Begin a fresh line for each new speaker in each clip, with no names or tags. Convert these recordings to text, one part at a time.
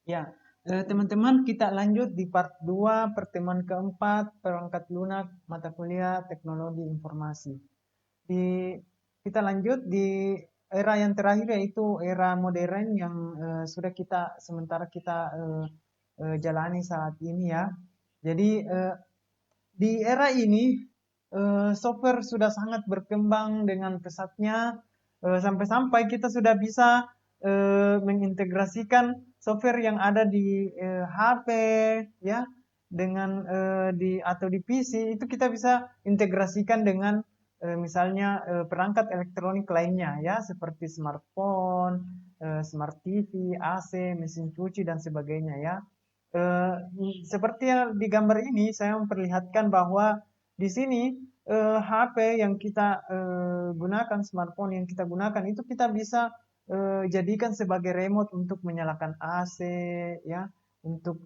Ya, teman-teman, kita lanjut di part 2 pertemuan keempat perangkat lunak mata kuliah teknologi informasi. Di kita lanjut di era yang terakhir, yaitu era modern yang sudah kita jalani saat ini ya. Jadi di era ini software sudah sangat berkembang dengan pesatnya, sampai-sampai kita sudah bisa mengintegrasikan software yang ada di HP ya, dengan atau di PC itu kita bisa integrasikan dengan misalnya perangkat elektronik lainnya ya, seperti smartphone, smart TV, AC, mesin cuci dan sebagainya ya. Eh, Seperti yang di gambar ini, saya memperlihatkan bahwa di sini HP yang kita gunakan, smartphone yang kita gunakan itu kita bisa jadikan sebagai remote untuk menyalakan AC, ya, untuk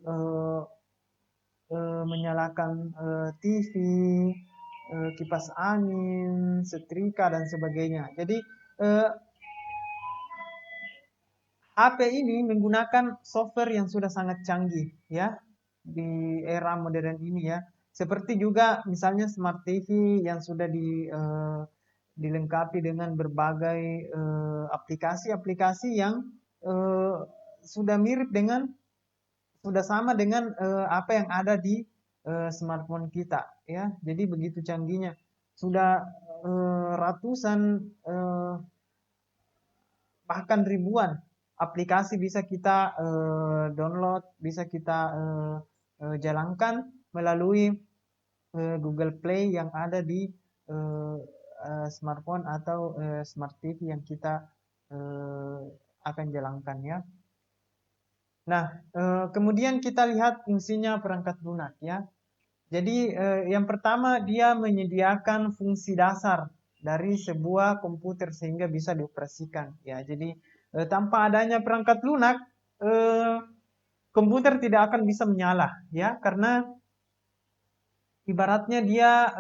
menyalakan TV, kipas angin, setrika dan sebagainya. Jadi eh, HP ini menggunakan software yang sudah sangat canggih ya di era modern ini ya. Seperti juga misalnya smart TV yang sudah dilengkapi dengan berbagai aplikasi-aplikasi yang eh, sudah mirip dengan sudah sama dengan apa yang ada di smartphone kita ya. Jadi begitu canggihnya. Sudah ratusan eh, bahkan ribuan aplikasi bisa kita download, bisa kita jalankan melalui Google Play yang ada di eh, smartphone atau smart TV yang kita eh, akan jalankan ya. Nah, kemudian kita lihat fungsinya perangkat lunak ya. Jadi yang pertama, dia menyediakan fungsi dasar dari sebuah komputer sehingga bisa dioperasikan ya. Jadi tanpa adanya perangkat lunak, eh, komputer tidak akan bisa menyala ya, karena ibaratnya dia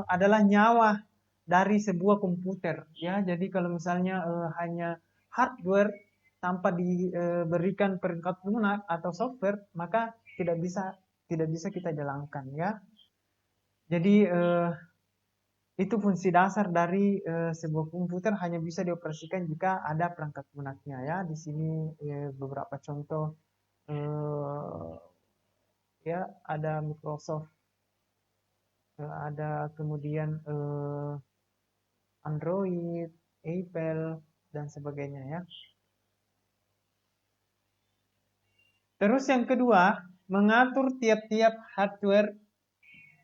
adalah nyawa dari sebuah komputer ya. Jadi kalau misalnya hanya hardware tanpa diberikan perangkat lunak atau software, maka tidak bisa kita jalankan ya. Jadi itu fungsi dasar dari sebuah komputer, hanya bisa dioperasikan jika ada perangkat lunaknya ya. Di sini beberapa contoh eh, ya, ada Microsoft, ada kemudian Android, Apple dan sebagainya ya. Terus yang kedua, mengatur tiap-tiap hardware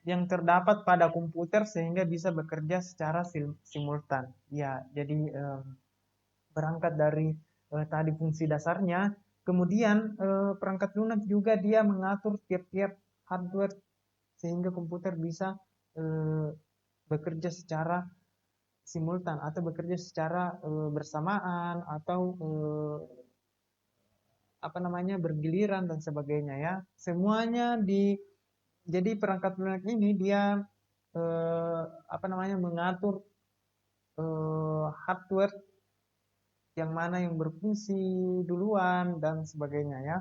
yang terdapat pada komputer sehingga bisa bekerja secara simultan. Ya, jadi berangkat dari tadi fungsi dasarnya, kemudian perangkat lunak juga dia mengatur tiap-tiap hardware sehingga komputer bisa eh, bekerja secara simultan atau bekerja secara bersamaan atau apa namanya, bergiliran dan sebagainya ya. Semuanya jadi perangkat lunak ini dia apa namanya, mengatur hardware yang mana yang berfungsi duluan dan sebagainya ya.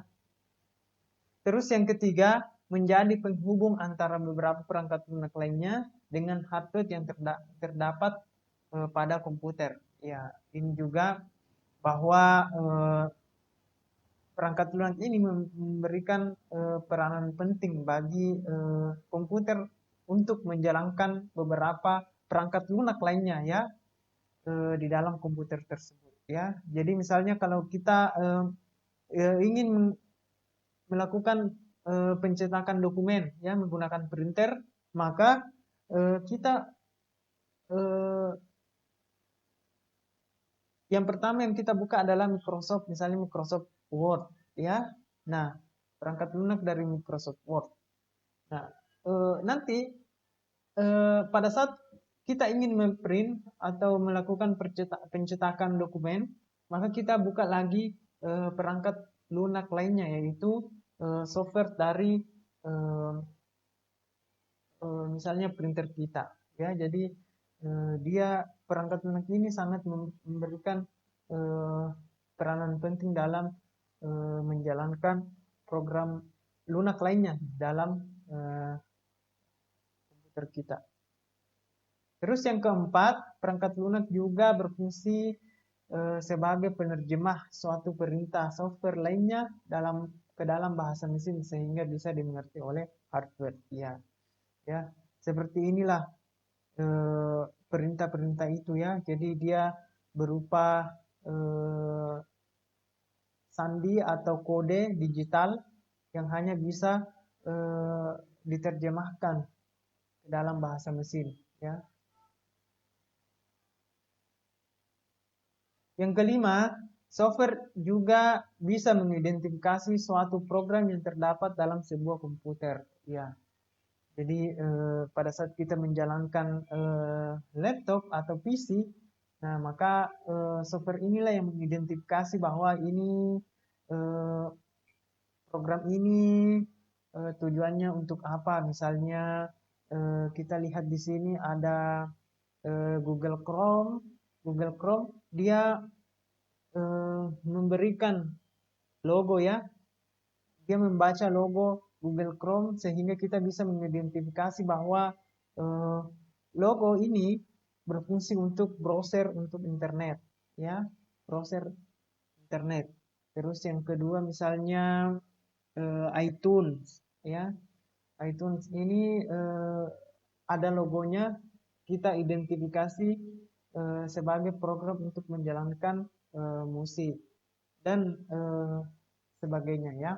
Terus yang ketiga, menjadi penghubung antara beberapa perangkat lunak lainnya dengan hardware yang terdapat pada komputer. Ya, ini juga bahwa perangkat lunak ini memberikan peranan penting bagi komputer untuk menjalankan beberapa perangkat lunak lainnya ya di dalam komputer tersebut ya. Jadi misalnya kalau kita ingin melakukan pencetakan dokumen ya menggunakan printer, maka kita eh, yang pertama yang kita buka adalah Microsoft, misalnya Microsoft Word ya. Nah, perangkat lunak dari Microsoft Word. Nah, nanti pada saat kita ingin memprint atau melakukan pencetakan dokumen, maka kita buka lagi perangkat lunak lainnya, yaitu software dari eh, misalnya printer kita ya. Jadi dia perangkat lunak ini sangat memberikan eh, peranan penting dalam menjalankan program lunak lainnya dalam komputer kita. Terus yang keempat, perangkat lunak juga berfungsi sebagai penerjemah suatu perintah software lainnya ke dalam bahasa mesin sehingga bisa dimengerti oleh hardware. Ya, seperti inilah perintah-perintah itu ya. Jadi dia berupa sandi atau kode digital yang hanya bisa diterjemahkan ke dalam bahasa mesin. Ya. Yang kelima, software juga bisa mengidentifikasi suatu program yang terdapat dalam sebuah komputer. Ya. Jadi pada saat kita menjalankan laptop atau PC, nah maka software inilah yang mengidentifikasi bahwa ini program ini tujuannya untuk apa. Misalnya kita lihat di sini ada Google Chrome. Google Chrome dia memberikan logo ya. Dia membaca logo Google Chrome sehingga kita bisa mengidentifikasi bahwa logo ini berfungsi untuk browser untuk internet ya, browser internet. Terus yang kedua misalnya iTunes ya. iTunes ini ada logonya, kita identifikasi sebagai program untuk menjalankan musik dan sebagainya ya.